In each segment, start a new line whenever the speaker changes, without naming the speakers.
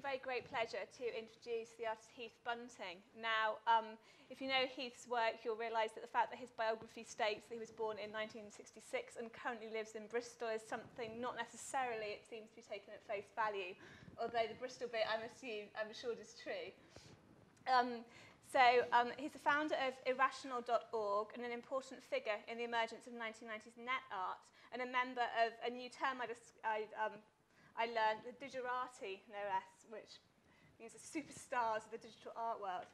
very great pleasure to introduce the artist Heath Bunting. Now, if you know Heath's work, you'll realise that the fact that his biography states that he was born in 1966 and currently lives in Bristol is something not necessarily, it seems to be taken at face value, although the Bristol bit, I'm assured is true. He's the founder of Irrational.org and an important figure in the emergence of 1990s net art, and a member of a new term I learned, the digerati, no less, which means the superstars of the digital art world.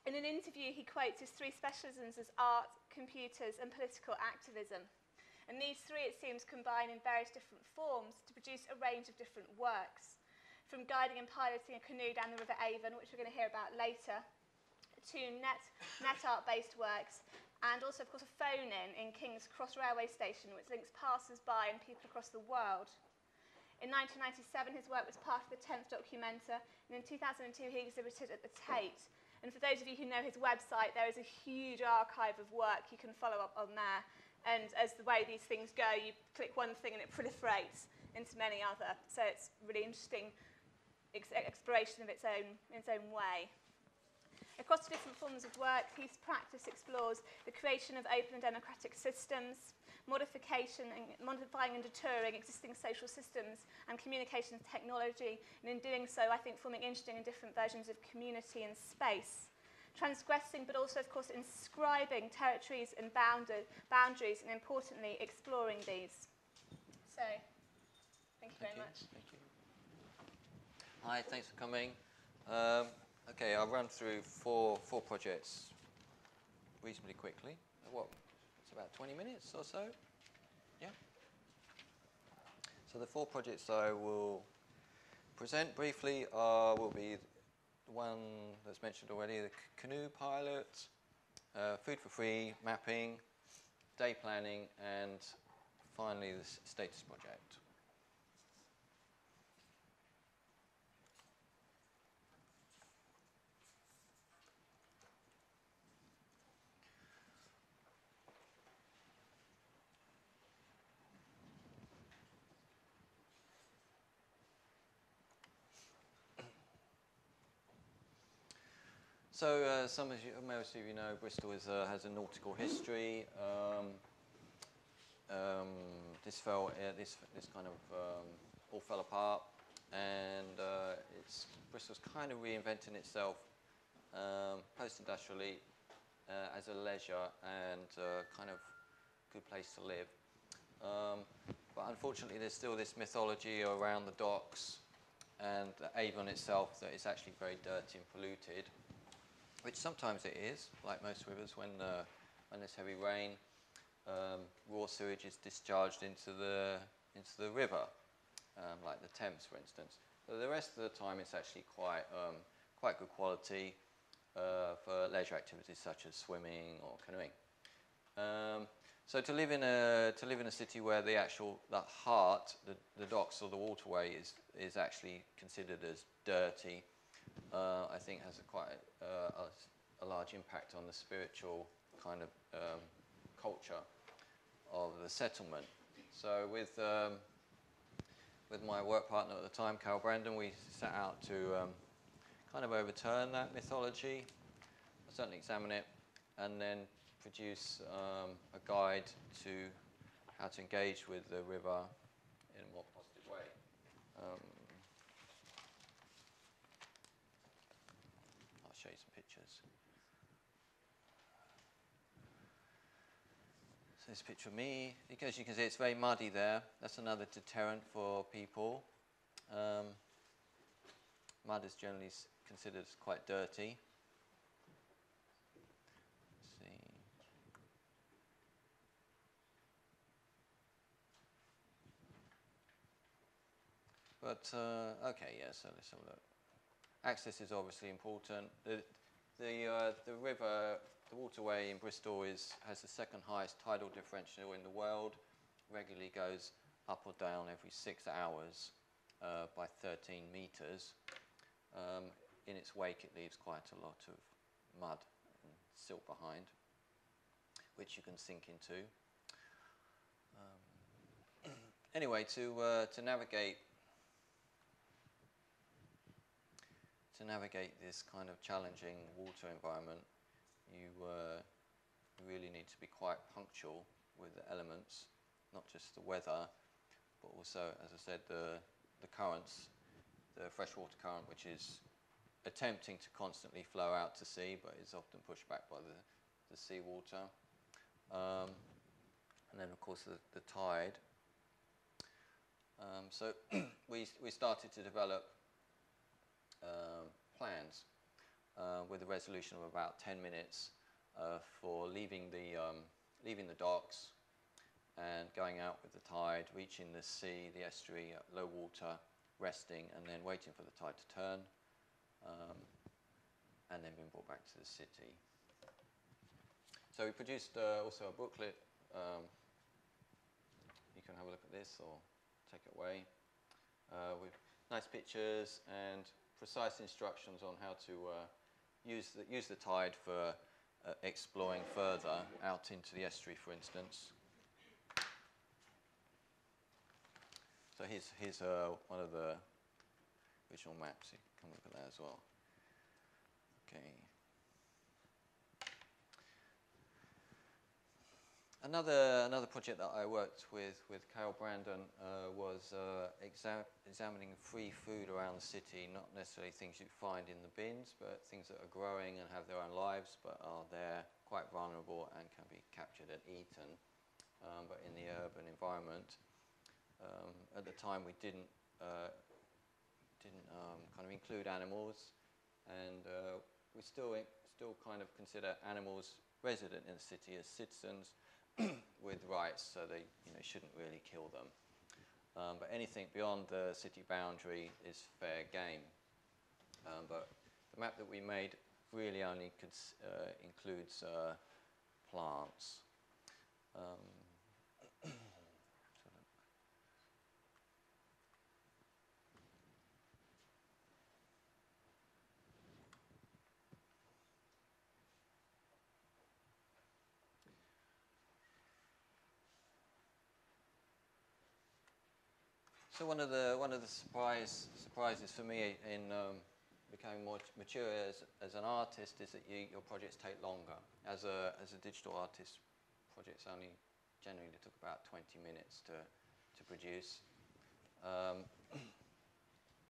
In an interview, he quotes his three specialisms as art, computers, and political activism. And these three, it seems, combine in various different forms to produce a range of different works, from guiding and piloting a canoe down the River Avon, which we're going to hear about later, to net art-based works, and also, of course, a phone-in King's Cross Railway Station, which links passers-by and people across the world. In 1997, his work was part of the 10th Documenta, and in 2002, he exhibited at the Tate. And for those of you who know his website, there is a huge archive of work you can follow up on there. And as the way these things go, you click one thing and it proliferates into many other. So it's really interesting exploration of its own way. Across the different forms of work, Heath's practice explores the creation of open and democratic systems, modifying and deterring existing social systems and communications technology, and in doing so, I think, forming interesting and different versions of community and space. Transgressing, but also, of course, inscribing territories and boundaries, and importantly, exploring these. So, thank you very much.
Thank you. Hi, thanks for coming. Okay, I'll run through four projects reasonably quickly. It's about 20 minutes or so. Yeah. So the four projects I will present briefly will be the one that's mentioned already, the canoe pilot, food for free, mapping, day planning, and finally the status project. So, most of you know, Bristol has a nautical history. This kind of all fell apart, and Bristol's kind of reinventing itself post-industrially as a leisure and kind of good place to live. But unfortunately, there's still this mythology around the docks and the Avon itself that it's actually very dirty and polluted. Which sometimes it is, like most rivers, when there's heavy rain, raw sewage is discharged into the river, like the Thames, for instance. So the rest of the time, it's actually quite good quality for leisure activities such as swimming or canoeing. So to live in a city where the heart, the docks or the waterway is actually considered as dirty. I think has quite a large impact on the spiritual kind of culture of the settlement. So with my work partner at the time, Carol Brandon, we set out to kind of overturn that mythology, certainly examine it, and then produce a guide to how to engage with the river in a more positive way. Show you some pictures. So this picture of me, as you can see, it's very muddy there. That's another deterrent for people. Mud is generally considered quite dirty. Let's see. But okay, yeah. So let's have a look. Access is obviously important. The river, the waterway in Bristol has the second highest tidal differential in the world. Regularly goes up or down every 6 hours by 13 meters. In its wake, it leaves quite a lot of mud and silt behind, which you can sink into. Anyway, to navigate to navigate this kind of challenging water environment, you really need to be quite punctual with the elements, not just the weather, but also, as I said, the currents, the freshwater current, which is attempting to constantly flow out to sea, but is often pushed back by the seawater. And then, of course, the tide. So we started to develop plans with a resolution of about 10 minutes for leaving the docks and going out with the tide, reaching the sea, the estuary at low water, resting, and then waiting for the tide to turn, and then being brought back to the city. So we produced also a booklet. You can have a look at this or take it away, with nice pictures and precise instructions on how to use the tide for exploring further out into the estuary, for instance. So here's one of the original maps. You can look at that as well. Okay. Another project that I worked with Carol Brandon was examining free food around the city, not necessarily things you find in the bins, but things that are growing and have their own lives, but are there quite vulnerable and can be captured and eaten, but in the urban environment. At the time, we didn't kind of include animals, and we still kind of consider animals resident in the city as citizens with rights, so they shouldn't really kill them. But anything beyond the city boundary is fair game. But the map that we made really only includes plants. So one of the surprises for me in becoming more mature as an artist is that your projects take longer. As a digital artist, projects only generally took about 20 minutes to produce.